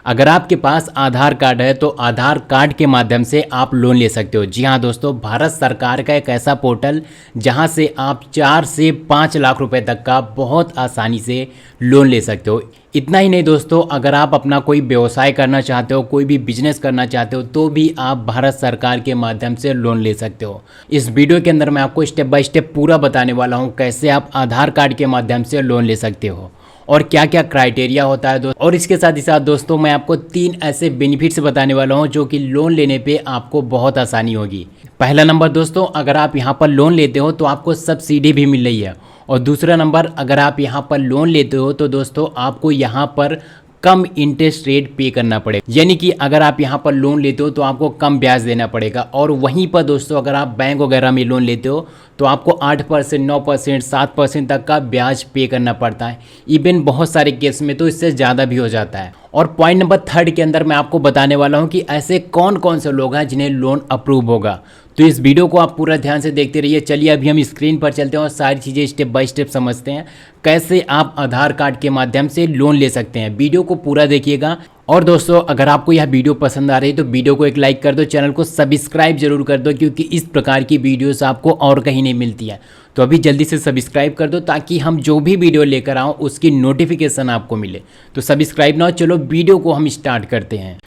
अगर आपके पास आधार कार्ड है तो आधार कार्ड के माध्यम से आप लोन ले सकते हो। जी हाँ दोस्तों, भारत सरकार का एक ऐसा पोर्टल जहां से आप 4 से 5 लाख रुपए तक का बहुत आसानी से लोन ले सकते हो। इतना ही नहीं दोस्तों, अगर आप अपना कोई व्यवसाय करना चाहते हो, कोई भी बिजनेस करना चाहते हो, तो भी आप भारत सरकार के माध्यम से लोन ले सकते हो। इस वीडियो के अंदर मैं आपको स्टेप बाय स्टेप पूरा बताने वाला हूँ कैसे आप आधार कार्ड के माध्यम से लोन ले सकते हो और क्या क्या क्राइटेरिया होता है दोस्तों। और इसके साथ ही साथ दोस्तों मैं आपको 3 ऐसे बेनिफिट्स बताने वाला हूं जो कि लोन लेने पे आपको बहुत आसानी होगी। पहला नंबर दोस्तों, अगर आप यहां पर लोन लेते हो तो आपको सब्सिडी भी मिल रही है। और दूसरा नंबर, अगर आप यहां पर लोन लेते हो तो दोस्तों आपको यहां पर कम इंटरेस्ट रेट पे करना पड़ेगा, यानी कि अगर आप यहाँ पर लोन लेते हो तो आपको कम ब्याज देना पड़ेगा। और वहीं पर दोस्तों अगर आप बैंक वगैरह में लोन लेते हो तो आपको 8%, 9%, 7% तक का ब्याज पे करना पड़ता है। इवन बहुत सारे केस में तो इससे ज़्यादा भी हो जाता है। और पॉइंट नंबर 3 के अंदर मैं आपको बताने वाला हूँ कि ऐसे कौन कौन से लोग हैं जिन्हें लोन अप्रूव होगा। तो इस वीडियो को आप पूरा ध्यान से देखते रहिए। चलिए अभी हम स्क्रीन पर चलते हैं और सारी चीज़ें स्टेप बाय स्टेप समझते हैं कैसे आप आधार कार्ड के माध्यम से लोन ले सकते हैं। वीडियो को पूरा देखिएगा। और दोस्तों अगर आपको यह वीडियो पसंद आ रही है तो वीडियो को एक लाइक कर दो, चैनल को सब्सक्राइब जरूर कर दो, क्योंकि इस प्रकार की वीडियोस आपको और कहीं नहीं मिलती है। तो अभी जल्दी से सब्सक्राइब कर दो ताकि हम जो भी वीडियो लेकर आऊँ उसकी नोटिफिकेशन आपको मिले। तो सब्सक्राइब ना हो, चलो वीडियो को हम स्टार्ट करते हैं।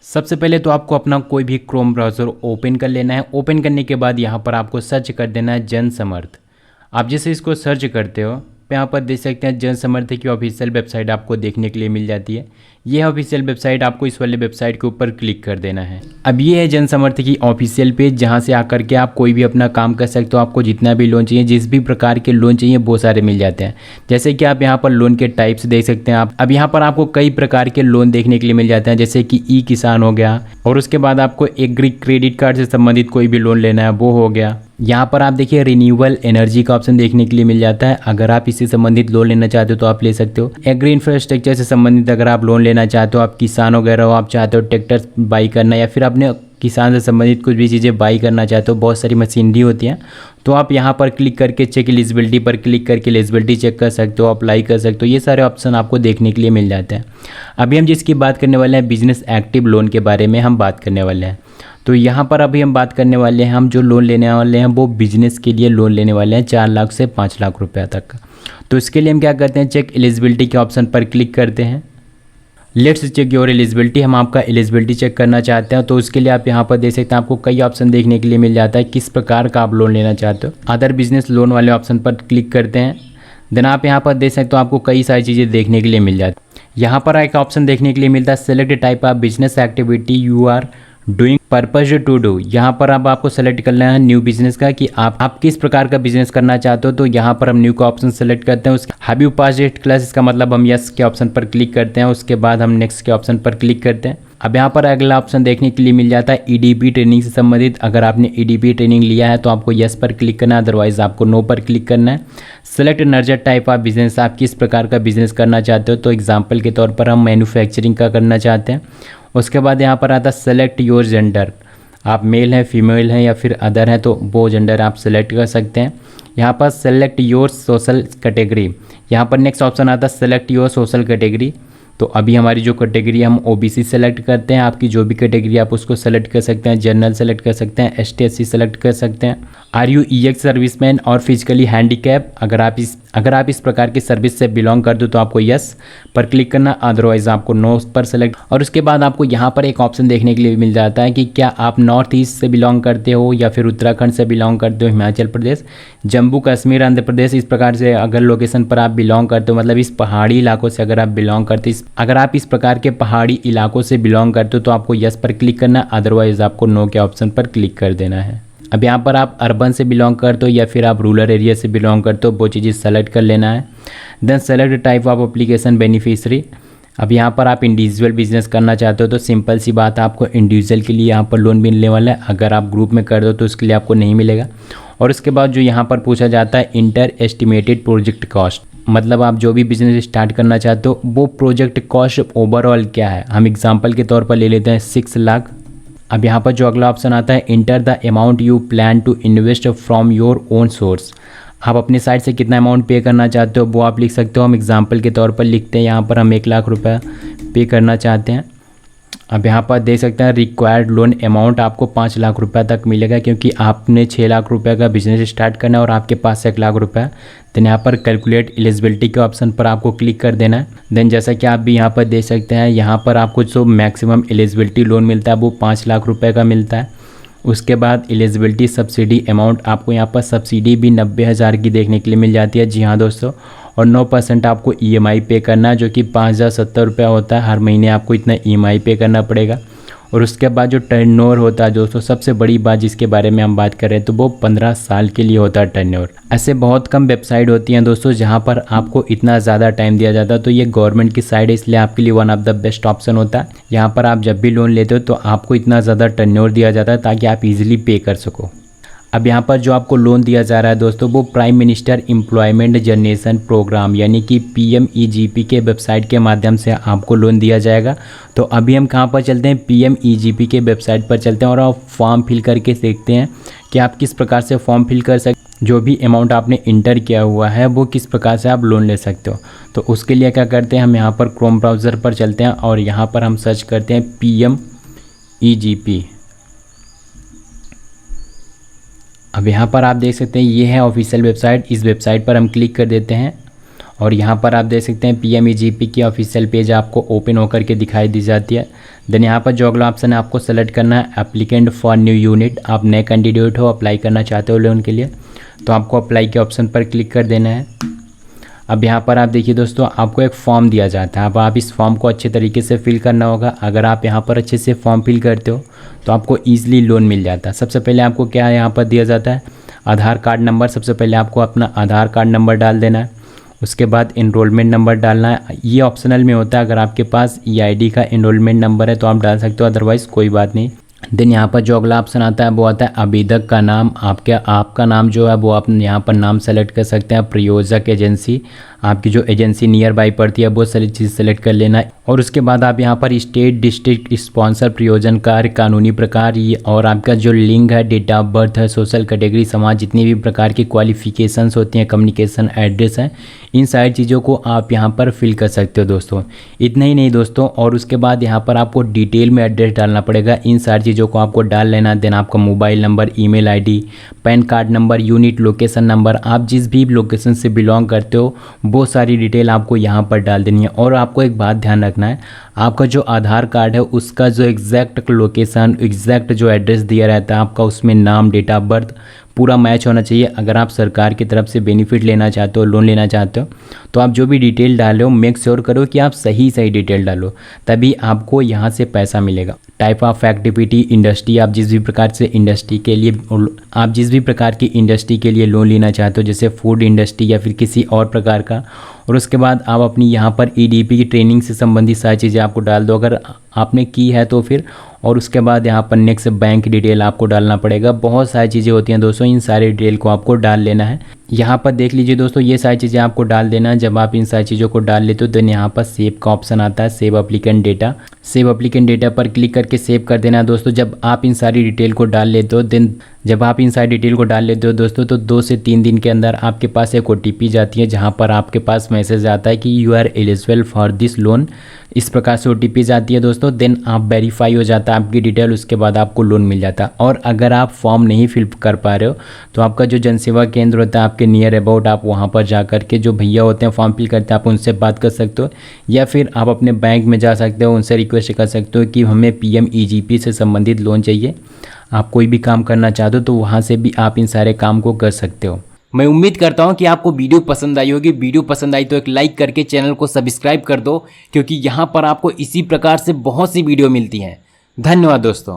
सबसे पहले तो आपको अपना कोई भी क्रोम ब्राउज़र ओपन कर लेना है। ओपन करने के बाद यहाँ पर आपको सर्च कर देना है जन समर्थ। आप जैसे इसको सर्च करते हो यहाँ पर देख सकते हैं जन समर्थ की ऑफिशियल वेबसाइट आपको देखने के लिए मिल जाती है। यह ऑफिशियल वेबसाइट, आपको इस वाले वेबसाइट के ऊपर क्लिक कर देना है। अब ये है जन समर्थ की ऑफिशियल पेज, जहाँ से आकर के आप कोई भी अपना काम कर सकते हो। आपको जितना भी लोन चाहिए, जिस भी प्रकार के लोन चाहिए बहुत सारे मिल जाते हैं। जैसे कि आप यहाँ पर लोन के टाइप्स देख सकते हैं। आप अब यहाँ पर आपको कई प्रकार के लोन देखने के लिए मिल जाते हैं, जैसे कि ई किसान हो गया, और उसके बाद आपको एग्री क्रेडिट कार्ड से संबंधित कोई भी लोन लेना है वो हो गया। यहाँ पर आप देखिए रिन्यूएबल एनर्जी का ऑप्शन देखने के लिए मिल जाता है। अगर आप इससे संबंधित लोन लेना चाहते हो तो आप ले सकते हो। एग्री इंफ्रास्ट्रक्चर से संबंधित अगर आप लोन लेना चाहते हो, आप किसान वगैरह हो, आप चाहते हो ट्रैक्टर बाई करना या फिर अपने किसान से संबंधित कुछ भी चीज़ें बाई करना चाहते हो, बहुत सारी मशीनरी होती हैं, तो आप यहाँ पर क्लिक करके चेक एलिजिबिलिटी पर क्लिक करके एलिजिबिलिटी चेक कर सकते हो, अप्लाई कर सकते हो। ये सारे ऑप्शन आपको देखने के लिए मिल जाते हैं। अभी हम जिसकी बात करने वाले हैं बिजनेस एक्टिव लोन के बारे में हम बात करने वाले हैं। तो यहाँ पर अभी हम बात करने वाले हैं, हम जो लोन लेने वाले हैं वो बिजनेस के लिए लोन लेने वाले हैं 4 लाख से 5 लाख रुपया तक का। तो इसके लिए हम क्या करते हैं, चेक एलिजिबिलिटी के ऑप्शन पर क्लिक करते हैं। लेट्स चेक योर एलिजिबिलिटी, हम आपका एलिजिबिलिटी चेक करना चाहते हैं। तो उसके लिए आप यहाँ पर देख सकते हैं, आपको कई ऑप्शन देखने के लिए मिल जाता है किस प्रकार का आप लोन लेना चाहते हो। अदर बिजनेस लोन वाले ऑप्शन पर क्लिक करते हैं। देन आप यहाँ पर देख सकते हो, आपको कई सारी चीज़ें देखने के लिए मिल जाती है। यहाँ पर एक ऑप्शन देखने के लिए मिलता है select type of business activity you are doing purpose to do. यहाँ पर अब आपको सेलेक्ट करना है न्यू बिजनेस का, कि आप किस प्रकार का बिजनेस करना चाहते हो। तो यहाँ पर हम न्यू का ऑप्शन सेलेक्ट करते हैं। उसके हैव यू पास 8 क्लास, इसका मतलब हम यस के ऑप्शन पर क्लिक करते हैं। उसके बाद हम नेक्स्ट के ऑप्शन पर क्लिक करते हैं। अब यहाँ पर अगला ऑप्शन देखने के लिए मिल जाता है ईडीपी ट्रेनिंग से संबंधित। अगर आपने ईडीपी ट्रेनिंग लिया है तो आपको यस पर क्लिक करना है, अदरवाइज आपको नो पर क्लिक करना है। सेलेक्ट नर्जर टाइप ऑफ बिजनेस, आप किस प्रकार का बिजनेस करना चाहते हो। तो एग्जाम्पल के तौर पर हम मैन्युफैक्चरिंग का करना चाहते हैं। उसके बाद यहाँ पर आता है सेलेक्ट योर जेंडर, आप मेल हैं, फीमेल हैं या फिर अदर हैं, तो वो जेंडर आप सेलेक्ट कर सकते हैं। यहाँ पर सेलेक्ट योर सोशल कैटेगरी, यहाँ पर नेक्स्ट ऑप्शन आता है सेलेक्ट योर सोशल कैटेगरी। तो अभी हमारी जो कैटेगरी हम ओबीसी सेलेक्ट करते हैं। आपकी जो भी कैटेगरी आप उसको सेलेक्ट कर सकते हैं। जनरल सेलेक्ट कर सकते हैं, एसटी एससी सेलेक्ट कर सकते हैं। आर यू ईएक्स सर्विसमैन और फिजिकली हैंडीकैप, अगर आप इस प्रकार की सर्विस से बिलोंग कर दो तो आपको यस पर क्लिक करना, अदरवाइज आपको नो पर सेलेक्ट। और उसके बाद आपको यहाँ पर एक ऑप्शन देखने के लिए मिल जाता है कि क्या आप नॉर्थ ईस्ट से बिलोंग करते हो या फिर उत्तराखंड से बिलोंग करते हो, हिमाचल प्रदेश, जम्मू कश्मीर, आंध्र प्रदेश, इस प्रकार से अगर लोकेशन पर आप बिलोंग करते हो, मतलब इस पहाड़ी इलाकों से अगर आप बिलोंग करते हो, अगर आप इस प्रकार के पहाड़ी इलाकों से बिलोंग करते हो तो आपको यस पर क्लिक करना, अदरवाइज आपको नो के ऑप्शन पर क्लिक कर देना है। अब यहाँ पर आप अर्बन से बिलोंग करते हो या फिर आप रूरल एरिया से बिलोंग करते हो, वो चीज़ें सेलेक्ट कर लेना है। Then select type of application beneficiary, अब यहाँ पर आप इंडिविजुअल बिजनेस करना चाहते हो तो सिंपल सी बात है, आपको इंडिविजुअल के लिए यहाँ पर लोन मिलने वाला है। अगर आप ग्रुप में कर दो तो उसके लिए आपको नहीं मिलेगा। और उसके बाद जो यहाँ पर पूछा जाता है इंटर एस्टिमेटेड प्रोजेक्ट कॉस्ट, मतलब आप जो भी बिजनेस स्टार्ट करना चाहते हो वो प्रोजेक्ट कॉस्ट ओवरऑल क्या है। हम एग्जांपल के तौर पर ले लेते हैं 6 लाख। अब यहाँ पर जो अगला ऑप्शन आता है enter the amount you plan to invest from your own source, आप अपने साइड से कितना अमाउंट पे करना चाहते हो वो आप लिख सकते हो। हम एग्जांपल के तौर पर लिखते हैं, यहाँ पर हम 1 लाख रुपया पे करना चाहते हैं। अब यहाँ पर देख सकते हैं रिक्वायर्ड लोन अमाउंट आपको 5 लाख रुपए तक मिलेगा, क्योंकि आपने 6 लाख रुपए का बिजनेस स्टार्ट करना है और आपके पास 1 लाख रुपए। देन यहाँ पर कैलकुलेट एलिजिबिलिटी के ऑप्शन पर आपको क्लिक कर देना है। देन जैसा कि आप भी यहाँ पर देख सकते हैं, यहाँ पर आपको जो मैक्सिमम एलिजिबिलिटी लोन मिलता है वो 5 लाख रुपये का मिलता है। उसके बाद एलिजिबिलिटी सब्सिडी अमाउंट आपको यहाँ पर सब्सिडी भी 90,000 की देखने के लिए मिल जाती है। जी हाँ दोस्तों, और 9% आपको EMI पे करना है, जो कि 5,070 रुपया होता है। हर महीने आपको इतना EMI पे करना पड़ेगा। और उसके बाद जो टर्नओवर होता है दोस्तों, सबसे बड़ी बात जिसके बारे में हम बात कर रहे हैं, तो वो 15 साल के लिए होता है टर्नओवर। ऐसे बहुत कम वेबसाइट होती हैं दोस्तों जहां पर आपको इतना ज़्यादा टाइम दिया जाता है, तो ये गवर्नमेंट की साइड है, इसलिए आपके लिए one of the best option होता है। यहाँ पर आप जब भी लोन लेते हो तो आपको इतना ज़्यादा टर्नओवर दिया जाता है ताकि आप ईजिली पे कर सको। अब यहाँ पर जो आपको लोन दिया जा रहा है दोस्तों, वो prime minister employment generation programme यानी कि PMEGP के वेबसाइट के माध्यम से आपको लोन दिया जाएगा। तो अभी हम कहाँ पर चलते हैं, PMEGP के वेबसाइट पर चलते हैं और आप फॉर्म फिल करके देखते हैं कि आप किस प्रकार से फॉर्म फिल कर सकते, जो भी अमाउंट आपने इंटर किया हुआ है वो किस प्रकार से आप लोन ले सकते हो। तो उसके लिए क्या करते हैं, हम यहाँ पर क्रोम ब्राउज़र पर चलते हैं और यहाँ पर हम सर्च करते हैं PMEGP। अब यहाँ पर आप देख सकते हैं ये है ऑफिशियल वेबसाइट। इस वेबसाइट पर हम क्लिक कर देते हैं और यहाँ पर आप देख सकते हैं PMEGP की ऑफिशियल पेज आपको ओपन होकर के दिखाई दी जाती है। देन यहाँ पर जो अगला ऑप्शन है आपको सेलेक्ट करना है एप्लीकेंट फॉर न्यू यूनिट। आप नए कैंडिडेट हो, अप्लाई करना चाहते हो लोन के लिए, तो आपको अप्लाई के ऑप्शन पर क्लिक कर देना है। अब यहाँ पर आप देखिए दोस्तों, आपको एक फॉर्म दिया जाता है। अब आप इस फॉर्म को अच्छे तरीके से फिल करना होगा। अगर आप यहाँ पर अच्छे से फॉर्म फिल करते हो तो आपको ईजिली लोन मिल जाता है। सबसे पहले आपको क्या यहाँ पर दिया जाता है, आधार कार्ड नंबर। सबसे पहले आपको अपना आधार कार्ड नंबर डाल देना है। उसके बाद एनरोलमेंट नंबर डालना है। ये ऑप्शनल में होता है, अगर आपके पास EID का एनरोलमेंट नंबर है तो आप डाल सकते हो, अदरवाइज़ कोई बात नहीं। देन यहाँ पर जो अगला ऑप्शन आता है वो आता है आवेदक का नाम। आपका नाम जो है वो आप यहाँ पर नाम सेलेक्ट कर सकते हैं। प्रयोजक एजेंसी, आपकी जो एजेंसी नियर बाई पड़ती है वो सारी चीज़ सेलेक्ट कर लेना है। और उसके बाद आप यहाँ पर स्टेट, डिस्ट्रिक्ट, स्पॉन्सर, प्रयोजन कार्य, कानूनी प्रकार, ये और आपका जो लिंग है, डेट ऑफ बर्थ है, सोशल कैटेगरी, समाज, जितनी भी प्रकार की क्वालिफिकेशंस होती हैं, कम्युनिकेशन एड्रेस है, इन सारी चीज़ों को आप यहाँ पर फिल कर सकते हो दोस्तों। इतना ही नहीं दोस्तों, और उसके बाद यहाँ पर आपको डिटेल में एड्रेस डालना पड़ेगा। इन सारी चीज़ों को आपको डाल लेना। देन आपका mobile number, email ID, pan card number, unit, location number, आप जिस भी लोकेशन से बिलोंग करते हो वो सारी डिटेल आपको यहाँ पर डाल देनी है। और आपको एक बात ध्यान रखना है, आपका जो आधार कार्ड है उसका जो एग्जैक्ट लोकेशन, एग्जैक्ट जो एड्रेस दिया रहता है आपका, उसमें नाम, डेट ऑफ बर्थ पूरा मैच होना चाहिए। अगर आप सरकार की तरफ से बेनिफिट लेना चाहते हो, लोन लेना चाहते हो, तो आप जो भी डिटेल डालो मेक श्योर करो कि आप सही डिटेल डालो, तभी आपको यहाँ से पैसा मिलेगा। टाइप ऑफ एक्टिविटी, इंडस्ट्री, आप जिस भी प्रकार की इंडस्ट्री के लिए लोन लेना चाहते हो, जैसे फूड इंडस्ट्री या फिर किसी और प्रकार का। और उसके बाद आप अपनी यहाँ पर EDP की ट्रेनिंग से संबंधित सारी चीज़ें आपको डाल दो अगर आपने की है तो फिर। और उसके बाद यहाँ पर नेक्स्ट बैंक डिटेल आपको डालना पड़ेगा। बहुत सारी चीज़ें होती हैं दोस्तों, इन सारी डिटेल को आपको डाल लेना है। यहाँ पर देख लीजिए दोस्तों, ये सारी चीज़ें आपको डाल देना है। जब आप इन सारी चीज़ों को डाल लेते हो तो यहाँ पर सेव का ऑप्शन आता है, save applicant data. Save applicant data पर क्लिक करके सेव कर देना है दोस्तों। जब आप इन सारी डिटेल को डाल लेते हो दोस्तों, तो 2 से 3 दिन के अंदर आपके पास एक OTP जाती है, जहाँ पर आपके पास मैसेज आता है कि you are eligible for this loan. इस प्रकार से OTP जाती है दोस्तों। देन आप वेरीफाई हो जाता है आपकी डिटेल, उसके बाद आपको लोन मिल जाता है। और अगर आप फॉर्म नहीं फिल कर पा रहे हो तो आपका जो जनसेवा केंद्र होता है आपके नियर अबाउट, आप वहाँ पर जा कर के जो भैया होते हैं फॉर्म फिल करते हैं, आप उनसे बात कर सकते हो। या फिर आप अपने बैंक में जा सकते हो, उनसे रिक्वेस्ट कर सकते हो कि हमें PMEGP से संबंधित लोन चाहिए। आप कोई भी काम करना चाहते हो तो वहाँ से भी आप इन सारे काम को कर सकते हो। मैं उम्मीद करता हूँ कि आपको वीडियो पसंद आई होगी। वीडियो पसंद आई तो एक लाइक करके चैनल को सब्सक्राइब कर दो, क्योंकि यहाँ पर आपको इसी प्रकार से बहुत सी वीडियो मिलती हैं। धन्यवाद दोस्तों।